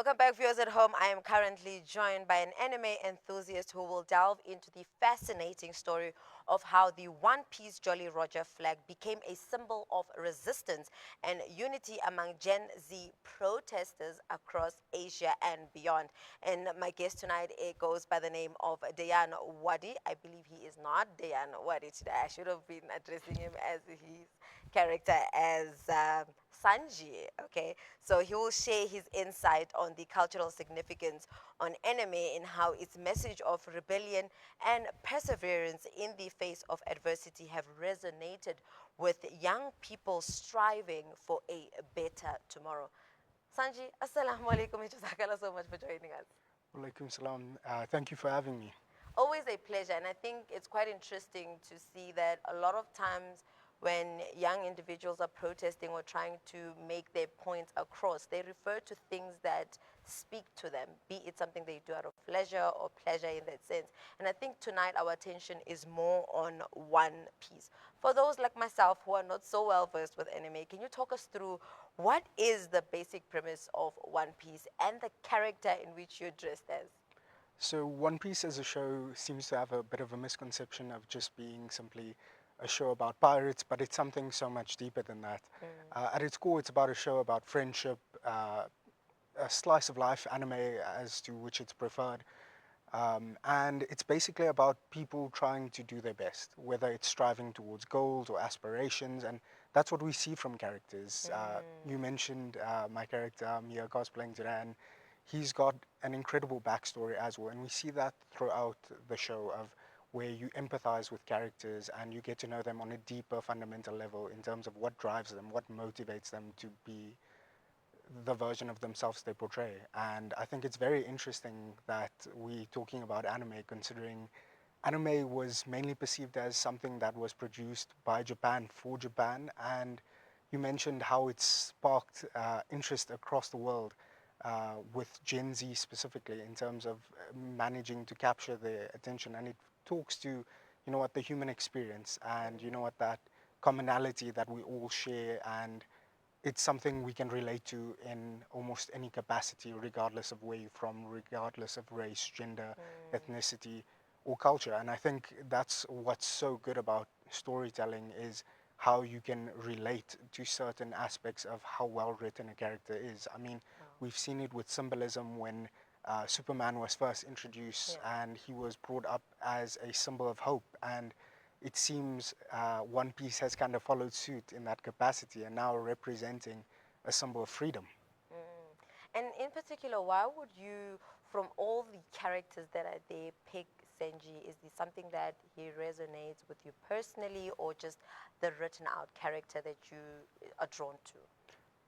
Welcome back, viewers at home. I am currently joined by an anime enthusiast who will delve into the fascinating story of how the One Piece Jolly Roger flag became a symbol of resistance and unity among Gen Z protesters across Asia and beyond. And my guest tonight, it goes by the name of Daiyaan Wadee. I believe he is not Daiyaan Wadee today. I should have been addressing him as his character as Sanji. Okay, so he will share his insight on the cultural significance on anime and how its message of rebellion and perseverance in the face of adversity have resonated with young people striving for a better tomorrow. Sanji, assalamu alaikum. Jazakallah so much for joining us. Walaikum salam. Thank you for having me. Always a pleasure, and I think it's quite interesting to see that a lot of times when young individuals are protesting or trying to make their points across, they refer to things that speak to them, be it something they do out of leisure or pleasure in that sense. And I think tonight our attention is more on One Piece. For those like myself who are not so well versed with anime, can you talk us through what is the basic premise of One Piece and the character in which you're dressed as? So, One Piece as a show seems to have a bit of a misconception of just being simply a show about pirates, but it's something so much deeper than that. At its core, it's about a show about friendship, a slice of life anime as to which it's preferred. And it's basically about people trying to do their best, whether it's striving towards goals or aspirations, and that's what we see from characters. You mentioned my character, Mia cosplaying Duran. He's got an incredible backstory as well, and we see that throughout the show of where you empathize with characters and you get to know them on a deeper fundamental level in terms of what drives them, what motivates them to be the version of themselves they portray. And I think it's very interesting that we're talking about anime, considering anime was mainly perceived as something that was produced by Japan for Japan. And you mentioned how it sparked interest across the world with Gen Z specifically in terms of managing to capture their attention. And it talks to, you know what, the human experience and, you know what, that commonality that we all share, and it's something we can relate to in almost any capacity, regardless of where you're from, regardless of race, gender, ethnicity, or culture. And I think that's what's so good about storytelling is how you can relate to certain aspects of how well written a character is. I mean, we've seen it with symbolism when Superman was first introduced and he was brought up as a symbol of hope. And it seems One Piece has kind of followed suit in that capacity and now representing a symbol of freedom. And in particular, why would you, from all the characters that are there, pick Senji? Is there something that he resonates with you personally, or just the written out character that you are drawn to?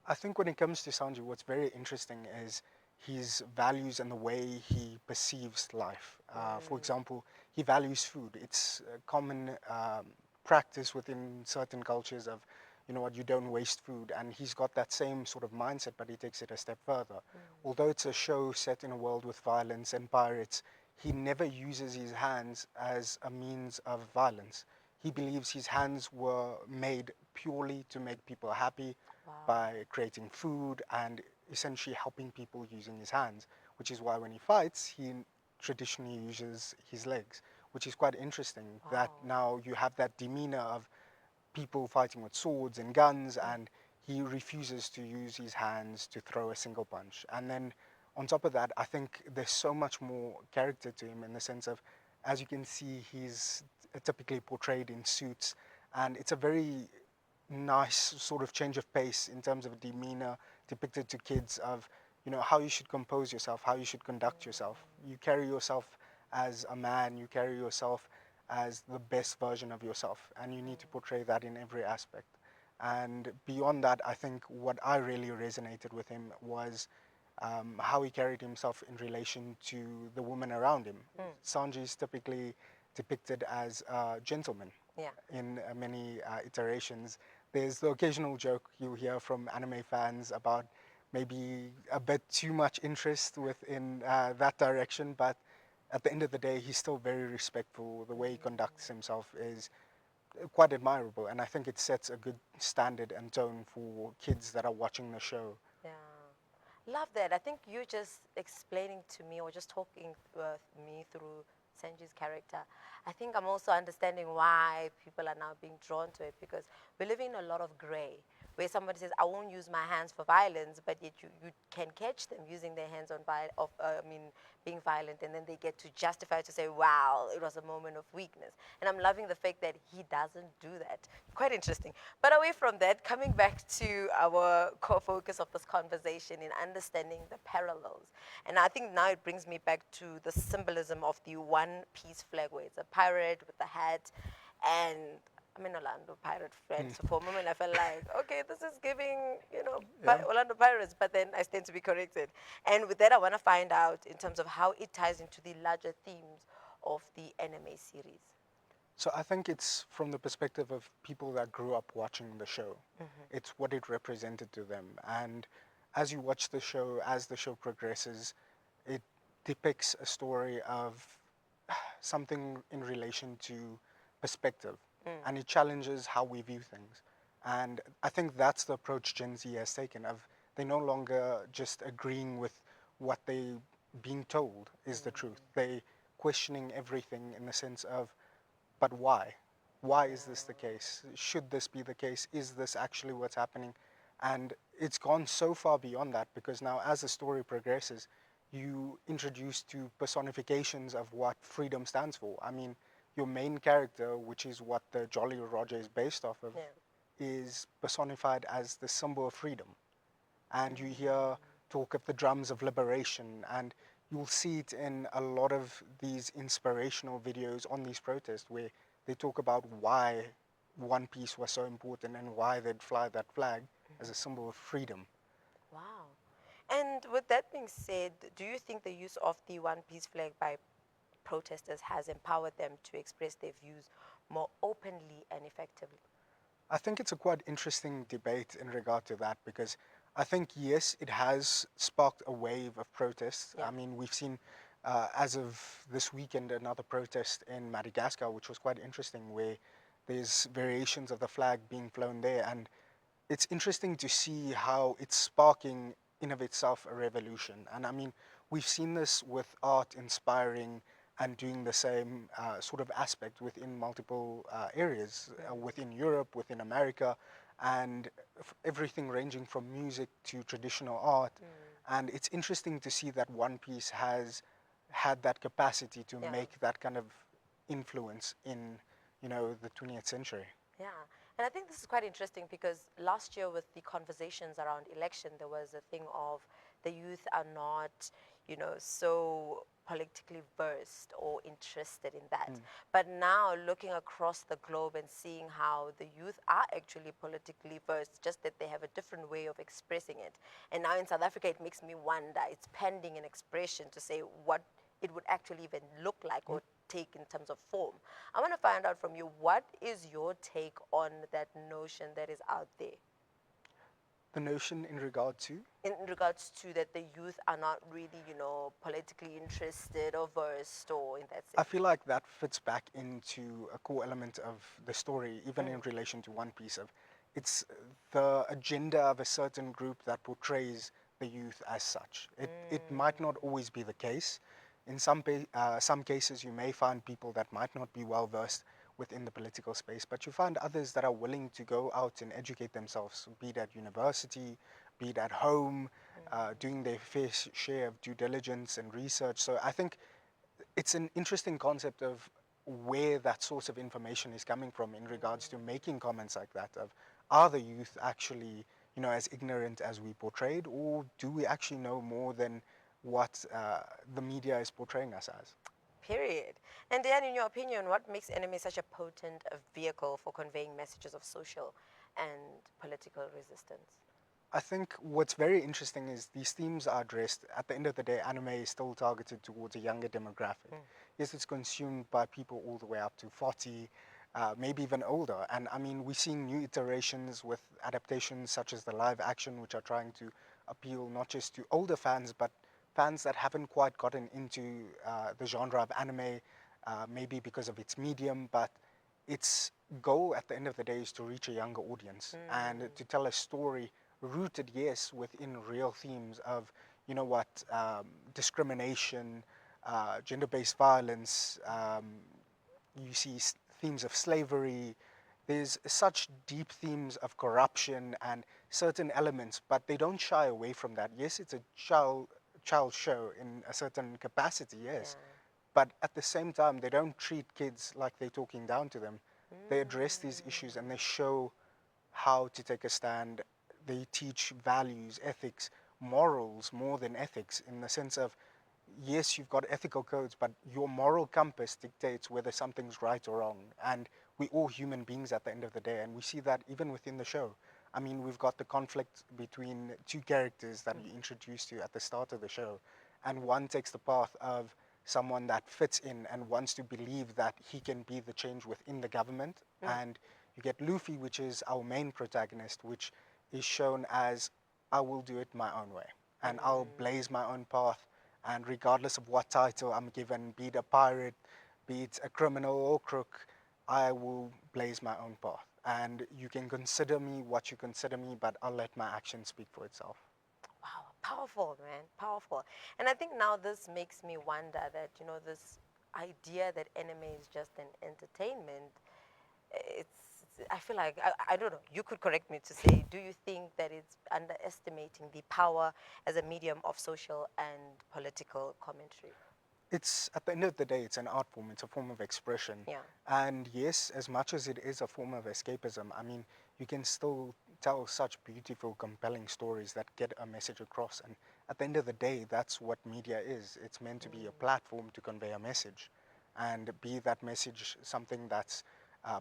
I think when it comes to Sanji, what's very interesting is his values and the way he perceives life. For example, he values food. It's a common practice within certain cultures of, you know what, you don't waste food. And he's got that same sort of mindset, but he takes it a step further. Although it's a show set in a world with violence and pirates, he never uses his hands as a means of violence. He believes his hands were made purely to make people happy by creating food and essentially helping people using his hands, which is why when he fights, he traditionally uses his legs, which is quite interesting that now you have that demeanor of people fighting with swords and guns, and he refuses to use his hands to throw a single punch. And then on top of that, I think there's so much more character to him in the sense of, as you can see, he's typically portrayed in suits, and it's a very nice sort of change of pace in terms of demeanor depicted to kids of, you know, how you should compose yourself, how you should conduct yourself. You carry yourself as a man, you carry yourself as the best version of yourself, and you need to portray that in every aspect. And beyond that, I think what I really resonated with him was how he carried himself in relation to the women around him. Sanji is typically depicted as a gentleman in many iterations. There's the occasional joke you hear from anime fans about maybe a bit too much interest within that direction, but at the end of the day, he's still very respectful. The way he conducts himself is quite admirable, and I think it sets a good standard and tone for kids that are watching the show. Yeah. Love that. I think you just explaining to me or just talking with me through Sanji's character. I think I'm also understanding why people are now being drawn to it because we live in a lot of gray where somebody says, I won't use my hands for violence, but yet you can catch them using their hands on being violent, and then they get to justify to say, wow, it was a moment of weakness. And I'm loving the fact that he doesn't do that. Quite interesting. But away from that, coming back to our core focus of this conversation in understanding the parallels. And I think now it brings me back to the symbolism of the one piece flag where it's a pirate with a hat and I'm an Orlando Pirate fan, so for a moment I felt like, okay, this is giving, Yeah. Orlando Pirates, but then I stand to be corrected. And with that, I want to find out in terms of how it ties into the larger themes of the anime series. So I think it's from the perspective of people that grew up watching the show. It's what it represented to them. And as you watch the show, as the show progresses, it depicts a story of something in relation to perspective. And it challenges how we view things. And I think that's the approach Gen Z has taken of they no longer just agreeing with what they being told is the truth. They questioning everything in the sense of but why? Why is this the case? Should this be the case? Is this actually what's happening? And it's gone so far beyond that because now, as the story progresses, you introduce to personifications of what freedom stands for. I mean, your main character, which is what the Jolly Roger is based off of, Yeah. is personified as the symbol of freedom. And you hear talk of the drums of liberation, and you'll see it in a lot of these inspirational videos on these protests where they talk about why One Piece was so important and why they'd fly that flag as a symbol of freedom. Wow. And with that being said, do you think the use of the One Piece flag by protesters has empowered them to express their views more openly and effectively? I think it's a quite interesting debate in regard to that because I think, yes, it has sparked a wave of protests. Yeah. I mean, we've seen, as of this weekend, another protest in Madagascar, which was quite interesting, where there's variations of the flag being flown there. And it's interesting to see how it's sparking, in of itself, a revolution. And I mean, we've seen this with art inspiring and doing the same sort of aspect within multiple areas, within Europe, within America, and everything ranging from music to traditional art. And it's interesting to see that One Piece has had that capacity to Yeah. make that kind of influence in, the 20th century. Yeah. And I think this is quite interesting because last year, with the conversations around election, there was a thing of the youth are not, so politically versed or interested in that. But now, looking across the globe and seeing how the youth are actually politically versed, just that they have a different way of expressing it. And now in South Africa, it makes me wonder, it's pending an expression to say what it would actually even look like or take in terms of form. I want to find out from you, what is your take on that notion that is out there The notion in regard to in regards to that the youth are not really, politically interested or versed or in that I sense? feel like that fits back into a core element of the story, even in relation to One Piece. Of it's the agenda of a certain group that portrays the youth as such. It might not always be the case. In some cases, you may find people that might not be well versed within the political space, but you find others that are willing to go out and educate themselves, be it at university, be it at home, doing their fair share of due diligence and research. So I think it's an interesting concept of where that source of information is coming from in regards to making comments like that of are the youth actually as ignorant as we portrayed, or do we actually know more than what the media is portraying us as? Period. And Dan, in your opinion, what makes anime such a potent vehicle for conveying messages of social and political resistance? I think what's very interesting is these themes are addressed. At the end of the day, anime is still targeted towards a younger demographic. Yes, it's consumed by people all the way up to 40, maybe even older. And I mean, we're seeing new iterations with adaptations such as the live action, which are trying to appeal not just to older fans, but fans that haven't quite gotten into the genre of anime, maybe because of its medium, but its goal at the end of the day is to reach a younger audience and to tell a story rooted, yes, within real themes of, you know what, discrimination, gender-based violence. You see themes of slavery. There's such deep themes of corruption and certain elements, but they don't shy away from that. Yes, it's a child show in a certain capacity, Yeah. yes, but at the same time, they don't treat kids like they're talking down to them. They address these issues and they show how to take a stand. They teach values, ethics, morals more than ethics, in the sense of, yes, you've got ethical codes, but your moral compass dictates whether something's right or wrong. And we all human beings at the end of the day, and we see that even within the show. I mean, we've got the conflict between two characters that we introduced to at the start of the show, and one takes the path of someone that fits in and wants to believe that he can be the change within the government. And you get Luffy, which is our main protagonist, which is shown as, I will do it my own way and I'll blaze my own path. And regardless of what title I'm given, be it a pirate, be it a criminal or crook, I will blaze my own path. And you can consider me what you consider me, but I'll let my actions speak for itself. Wow, powerful, man, powerful. And I think now this makes me wonder that, this idea that anime is just an entertainment, I feel like, I don't know, you could correct me to say, do you think that it's underestimating the power as a medium of social and political commentary? It's, at the end of the day, it's an art form, it's a form of expression. Yeah. And yes, as much as it is a form of escapism, I mean, you can still tell such beautiful, compelling stories that get a message across. And at the end of the day, that's what media is. It's meant to be a platform to convey a message, and be that message something that's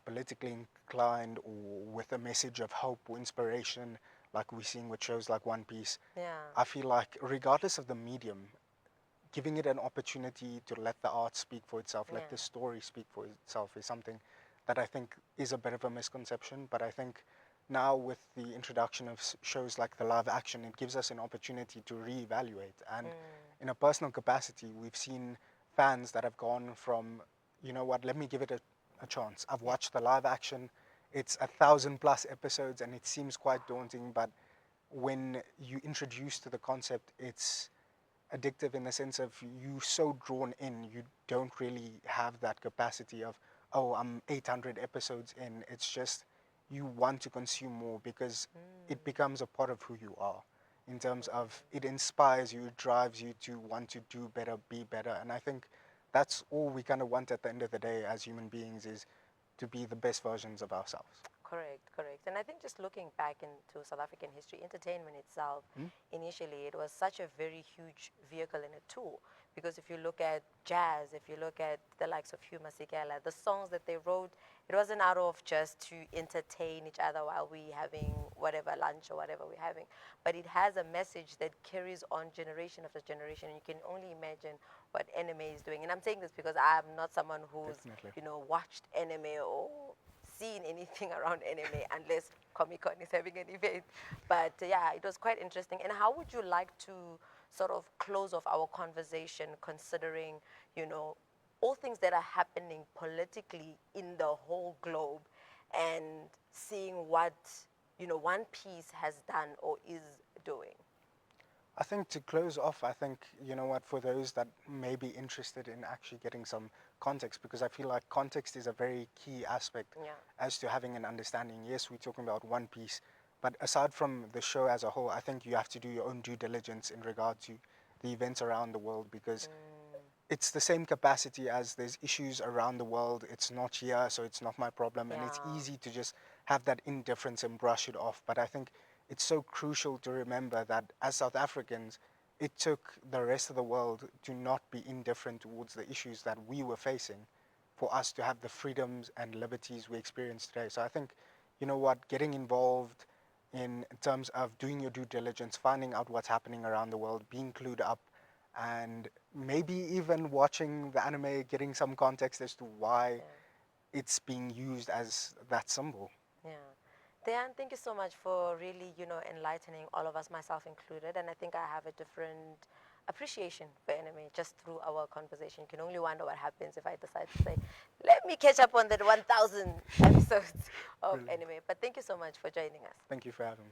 politically inclined, or with a message of hope or inspiration, like we're seeing with shows like One Piece. Yeah. I feel like, regardless of the medium, giving it an opportunity to let the art speak for itself, let Yeah. the story speak for itself, is something that I think is a bit of a misconception. But I think now, with the introduction of shows like the live action, it gives us an opportunity to reevaluate. And in a personal capacity, we've seen fans that have gone from, you know what, let me give it a chance. I've Yeah. watched the live action. It's 1,000+ episodes and it seems quite daunting, but when you introduce to the concept, it's addictive in the sense of you so drawn in, you don't really have that capacity of, oh, I'm 800 episodes in. It's just, you want to consume more because it becomes a part of who you are, in terms of, it inspires you, it drives you to want to do better, be better. And I think that's all we kind of want at the end of the day as human beings, is to be the best versions of ourselves. Correct, correct. And I think just looking back into South African history, entertainment itself, initially it was such a very huge vehicle and a tool. Because if you look at jazz, if you look at the likes of Hugh Masekela, the songs that they wrote, it wasn't out of just to entertain each other while we having whatever lunch or whatever we're having, but it has a message that carries on generation after generation. And you can only imagine what anime is doing. And I'm saying this because I'm not someone who's, Definitely. watched anime or seen anything around anime unless Comic Con is having an event. But yeah, it was quite interesting. And how would you like to sort of close off our conversation, considering, all things that are happening politically in the whole globe, and seeing what, One Piece has done or is doing? I think, to close off, I think, you know what, for those that may be interested in actually getting some context, because I feel like context is a very key aspect Yeah. as to having an understanding. Yes, we're talking about One Piece, but aside from the show as a whole, I think you have to do your own due diligence in regard to the events around the world, because it's the same capacity as there's issues around the world. It's not here, so it's not my problem. And it's Yeah. easy to just have that indifference and brush it off. But I think it's so crucial to remember that as South Africans, it took the rest of the world to not be indifferent towards the issues that we were facing for us to have the freedoms and liberties we experience today. So I think, you know what, getting involved in terms of doing your due diligence, finding out what's happening around the world, being clued up, and maybe even watching the anime, getting some context as to why it's being used as that symbol. Yeah. Daiyaan, thank you so much for really, enlightening all of us, myself included. And I think I have a different appreciation for anime just through our conversation. You can only wonder what happens if I decide to say, let me catch up on that 1,000 episodes of Brilliant. anime. But thank you so much for joining us. Thank you for having me.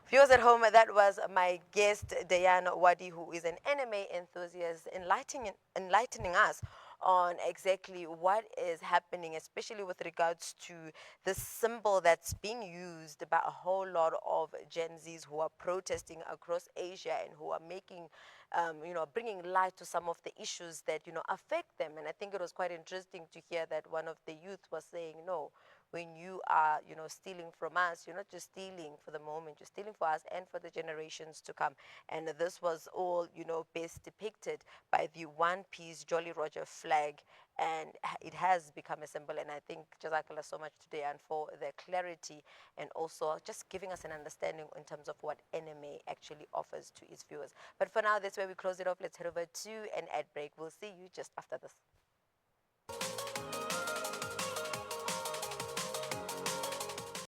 Viewers at home, that was my guest, Daiyaan Wadee, who is an anime enthusiast, enlightening us on exactly what is happening, especially with regards to the symbol that's being used by a whole lot of Gen Zs who are protesting across Asia and who are making, bringing light to some of the issues that, affect them. And I think it was quite interesting to hear that one of the youth was saying, no, when you are, stealing from us, you're not just stealing for the moment, you're stealing for us and for the generations to come. And this was all, best depicted by the One Piece Jolly Roger flag. And it has become a symbol. And I think Jazakallah so much today and for the clarity and also just giving us an understanding in terms of what anime actually offers to its viewers. But for now, that's where we close it off. Let's head over to an ad break. We'll see you just after this.